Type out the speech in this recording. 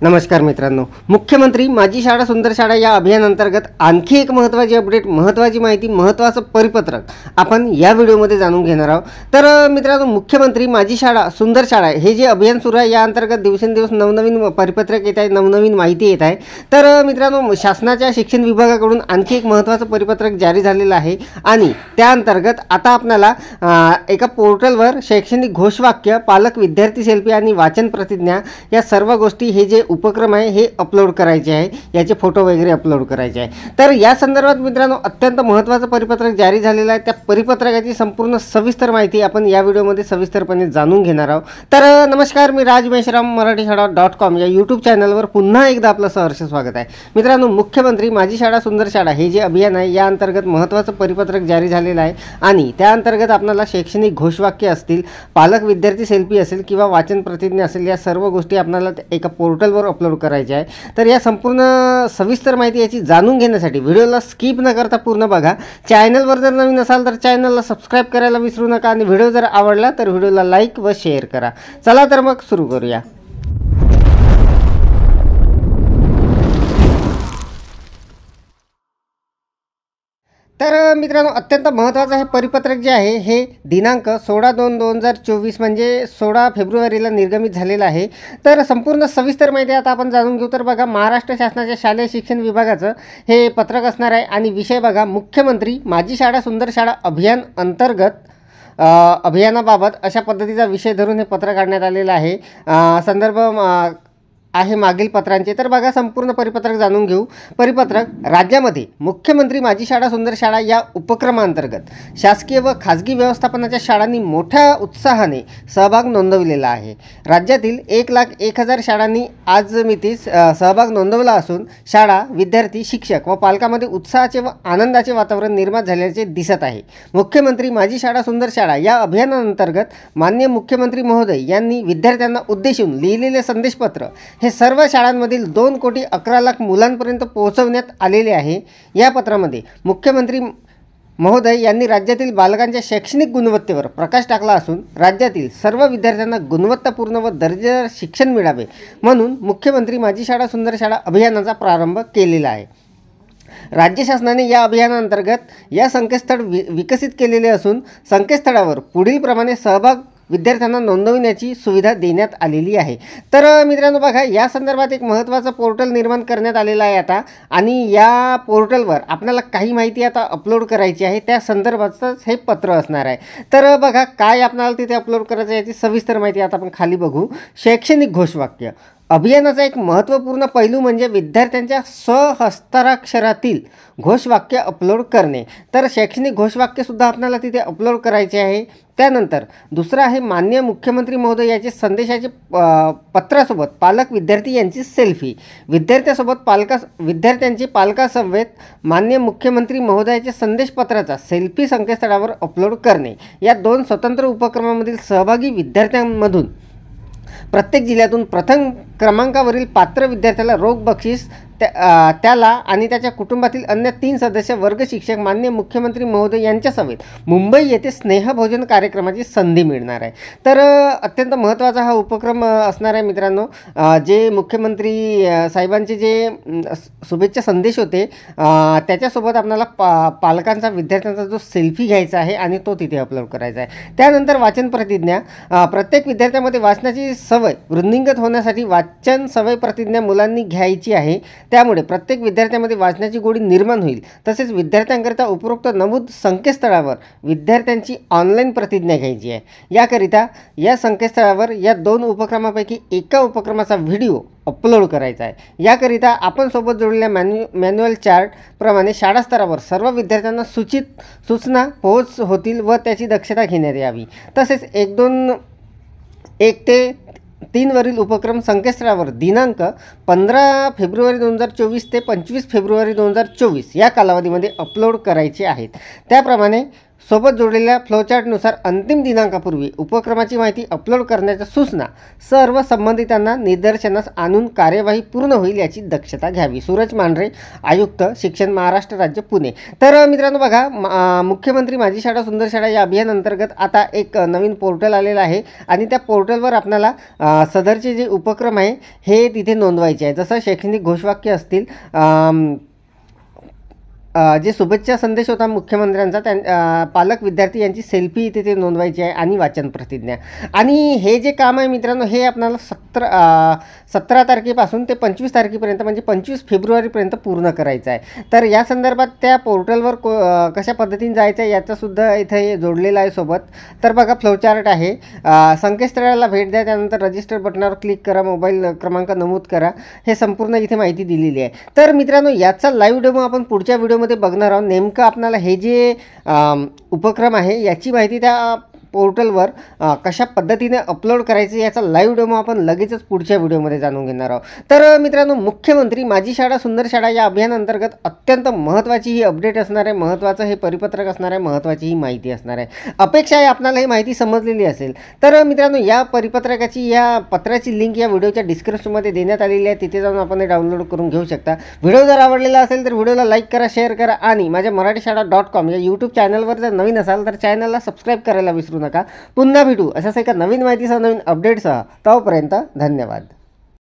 नमस्कार मित्रांनो, मुख्यमंत्री माझी शाळा सुंदर शाळा या अभियानांतर्गत आणखी एक महत्त्वाची अपडेट, महत्त्वाची माहिती, महत्त्वाचं परिपत्रक आपण या व्हिडिओमध्ये जाणून घेणार आहोत। तर मित्रांनो, मुख्यमंत्री माझी शाळा सुंदर शाळा हे जे अभियान सुरू आहे या अंतर्गत दिवसेंदिवस नवनवीन परिपत्रक येत आहे, नवनवीन माहिती येत आहे। तर मित्रांनो, शासनाच्या शिक्षण विभागाकडून आणखी एक महत्त्वाचं परिपत्रक जारी झालेलं आहे आणि त्या अंतर्गत आता आपल्याला एका पोर्टलवर शैक्षणिक घोषवाक्य, पालक विद्यार्थी सेल्फी आणि वाचन प्रतिज्ञा या सर्व गोष्टी हे जे उपक्रम आहे हे अपलोड करायचे आहे, याचे फोटो वगैरे अपलोड करायचे आहे। तर या संदर्भात मित्रांनो अत्यंत महत्त्वाचं परिपत्रक जारी झालेलं आहे। त्या परिपत्रकाची संपूर्ण सविस्तर माहिती आपण या व्हिडिओमध्ये सविस्तरपणे जाणून घेणार आहोत। तर नमस्कार, मी राज मेश्राम मराठीशाळा.com या यूट्यूब चॅनलवर पुन्हा एकदा आपलं सहर्ष स्वागत आहे। मित्रांनो, मुख्यमंत्री माझी शाळा सुंदर शाळा हे जे अभियान आहे या अंतर्गत महत्त्वाचं परिपत्रक जारी झालेलं आहे आणि त्या अंतर्गत आपल्याला शैक्षणिक घोषवाक्य असतील, पालक विद्यार्थी सेल्फी असेल किंवा वाचन प्रतिज्ञा असेल, या सर्व गोष्टी आपल्याला एका पोर्टलवर अपलोड करायचे आहे। तर या संपूर्ण सविस्तर माहिती याची जाणून घेण्यासाठी व्हिडिओला स्किप न करता पूर्ण बघा। चॅनलवर जर नवीन असाल तर चॅनलला सबस्क्राइब करायला विसरू नका आणि व्हिडिओ जर आवडला तर व्हिडिओला लाईक व शेअर करा। चला तर मग सुरू करूया। तर मित्रांनो, अत्यंत महत्त्वाचं हे परिपत्रक जे आहे हे दिनांक 16/2/2024 म्हणजे 16 फेब्रुवारीला निर्गमित झालेलं आहे। तर संपूर्ण सविस्तर माहिती आता आपण जाणून घेऊ। तर बघा, महाराष्ट्र शासनाच्या शालेय शिक्षण विभागाचं हे पत्रक असणार आहे आणि विषय बघा, मुख्यमंत्री माझी शाळा सुंदर शाळा अभियान अंतर्गत अभियानाबाबत अशा पद्धतीचा विषय धरून हे पत्र काढण्यात आलेलं आहे। संदर्भ आहे मागील पत्रांचे। तर बघा, संपूर्ण परिपत्रक जाणून घेऊ। परिपत्रक: राज्यामध्ये मुख्यमंत्री माझी शाळा सुंदर शाळा या उपक्रमांतर्गत शासकीय व खाजगी व्यवस्थापनाच्या शाळांनी मोठ्या उत्साहाने सहभाग नोंदवलेला आहे। राज्यातील 1,01,000 शाळांनी आज मितीस सहभाग नोंदवला असून शाळा, विद्यार्थी, शिक्षक व पालकांमध्ये उत्साहाचे व आनंदाचे वातावरण निर्माण झाल्याचे दिसत आहे। मुख्यमंत्री माझी शाळा सुंदर शाळा या अभियानांतर्गत माननीय मुख्यमंत्री महोदय यांनी विद्यार्थ्यांना उद्देशून लिहिलेले संदेशपत्र हे सर्व शाळांमधील 2,11,00,000 मुलांपर्यंत पोहोचवण्यात आलेले आहे। या पत्रामध्ये मुख्यमंत्री महोदय यांनी राज्यातील बालकांच्या शैक्षणिक गुणवत्तेवर प्रकाश टाकला असून राज्यातील सर्व विद्यार्थ्यांना गुणवत्तापूर्ण व दर्जेदार शिक्षण मिळावे म्हणून मुख्यमंत्री माझी शाळा सुंदर शाळा अभियानाचा प्रारंभ केलेला आहे। राज्य शासनाने या अभियानांतर्गत या संकेतस्थळ विकसित केलेले असून संकेतस्थळावर पुढील प्रमाणे सहभाग विद्यार्थ्यांना नोंदवण्याची सुविधा देण्यात आलेली आहे। तर मित्रांनो बघा, या संदर्भात एक महत्त्वाचं पोर्टल निर्माण करण्यात आलेलं आहे आता आणि या पोर्टलवर आपल्याला काही माहिती आता अपलोड करायची आहे, त्या संदर्भातच हे पत्र असणार आहे। तर बघा, काय आपल्याला तिथे अपलोड करायचं याची सविस्तर माहिती आता आपण खाली बघू। शैक्षणिक घोषवाक्य अभियानाचा एक महत्त्वपूर्ण पैलू म्हणजे विद्यार्थ्यांच्या स्वहस्ताक्षरातील घोषवाक्य अपलोड करणे। तर शैक्षणिक घोषवाक्यसुद्धा आपल्याला तिथे अपलोड करायचे आहे। त्यानंतर दुसरं आहे माननीय मुख्यमंत्री महोदय याचे संदेशाचे पत्रासोबत पालक विद्यार्थी यांची सेल्फी, विद्यार्थ्यांची पालकासमवेत माननीय मुख्यमंत्री महोदयाचे संदेशपत्राचा सेल्फी संकेतस्थळावर अपलोड करणे। या 2 स्वतंत्र उपक्रमांमधील सहभागी विद्यार्थ्यांमधून प्रत्येक जिल्ह्यातून प्रथम क्रमांकावरील पात्र विद्यार्थ्याला रोख बक्षीस, त्याला आणि त्याच्या कुटुंबातील अन्य 3 सदस्य, वर्ग शिक्षक माननीय मुख्यमंत्री महोदय यांच्यासमवेत मुंबई येथे स्नेहभोजन कार्यक्रमाची संधी मिळणार आहे। तर अत्यंत महत्त्वाचा हा उपक्रम असणार आहे मित्रांनो। जे मुख्यमंत्री साहेबांचे जे शुभेच्छा संदेश होते त्याच्यासोबत आपल्याला पालकांचा, विद्यार्थ्यांचा जो सेल्फी घ्यायचा आहे आणि तो तिथे अपलोड करायचा आहे। त्यानंतर वाचन प्रतिज्ञा, प्रत्येक विद्यार्थ्यामध्ये वाचनाची सवय वृद्धिंगत होण्यासाठी वाचन सवय प्रतिज्ञा मुलांनी घ्यायची आहे। त्यामुळे प्रत्येक विद्यार्थ्यामध्ये वाचनाची गोडी निर्माण होईल। तसेच विद्यार्थ्यांकरिता उपरोक्त नमूद संकेतस्थळावर विद्यार्थ्यांची ऑनलाईन प्रतिज्ञा घ्यायची आहे। याकरिता या संकेतस्थळावर या 2 उपक्रमापैकी एका उपक्रमाचा व्हिडिओ अपलोड करायचा आहे। याकरिता आपण सोबत जोडलेल्या मॅन्युअल चार्ट प्रमाणे शाळा स्तरावर सर्व विद्यार्थ्यांना सूचना पोहोच होतील व त्याची दक्षता घेण्यात यावी। तसेच 1 ते 3 वरील उपक्रम संकेतस्थळावर दिनांक 15 फेब्रुवारी 2024 ते 25 फेब्रुवारी 2024 या कालावधीमध्ये अपलोड करायचे आहेत। त्याप्रमाणे सोबत जोडलेल्या फ्लोचार्टनुसार अंतिम दिनांकापूर्वी उपक्रमाची माहिती अपलोड करण्याच्या सूचना सर्व संबंधितांना निदर्शनास आणून कार्यवाही पूर्ण होईल याची दक्षता घ्यावी. सूरज मांढरे, आयुक्त शिक्षण, महाराष्ट्र राज्य, पुणे. तर मित्रांनो बघा, मुख्यमंत्री माझी शाळा सुंदर शाळा या अभियान अंतर्गत आता एक नवीन पोर्टल आलेला आहे आणि त्या पोर्टलवर आपल्याला सदरचे जे उपक्रम आहे हे तिथे नोंदवायचे आहे. जसं शैक्षणिक घोषवाक्य असतील, जे शुभेच्छा संदेश होता मुख्यमंत्र्यांचा, पालक विद्यार्थी यांची सेल्फी इथे ते नोंदवायची आहे आणि वाचन प्रतिज्ञा. आणि हे जे काम आहे मित्रांनो हे आपल्याला 17 तारखेपासून ते 25 तारखेपर्यंत म्हणजे 25 फेब्रुवारीपर्यंत पूर्ण करायचं आहे. तर या संदर्भात त्या पोर्टलवर कशा पद्धतीने जायचं आहे याचासुद्धा इथे जोडलेलं आहे सोबत. तर बघा फ्लोचार्ट आहे, संकेतस्थळाला भेट द्या, त्यानंतर रजिस्टर बटनावर क्लिक करा, मोबाईल क्रमांक नमूद करा, हे संपूर्ण इथे माहिती दिलेली आहे. तर मित्रांनो याचा लाईव्ह डेमो आपण पुढच्या व्हिडिओमध्ये बघणार आहोत. नेमकं आपल्याला हे जे उपक्रम आहे याची माहिती त्या पोर्टलवर कशा पद्धतीने अपलोड करायचं याचा लाईव्ह डेमो आपण लगेचच पुढच्या व्हिडिओमध्ये जाणून घेणार आहोत. तर मित्रांनो मुख्यमंत्री माझी शाळा सुंदर शाळा या अभियानांतर्गत अत्यंत महत्त्वाची ही अपडेट असणार आहे, महत्त्वाचं हे परिपत्रक असणार आहे, महत्त्वाची ही माहिती असणार आहे. अपेक्षा आहे आपल्याला ही माहिती समजलेली असेल. तर मित्रांनो या परिपत्रकाची, या पत्राची लिंक या व्हिडिओच्या डिस्क्रिप्शनमध्ये देण्यात आलेली आहे, तिथे जाऊन आपण हे डाउनलोड करून घेऊ शकता. व्हिडिओ जर आवडलेला असेल तर व्हिडिओला लाईक करा, शेअर करा आणि माझ्या मराठीशाळा.com या यूट्यूब चॅनलवर जर नवीन असाल तर चॅनलला सबस्क्राईब करायला विसरू नका. पुन्हा भेटू अशाच एका नवीन माहितीसह, नवीन अपडेटसह. तोपर्यंत धन्यवाद.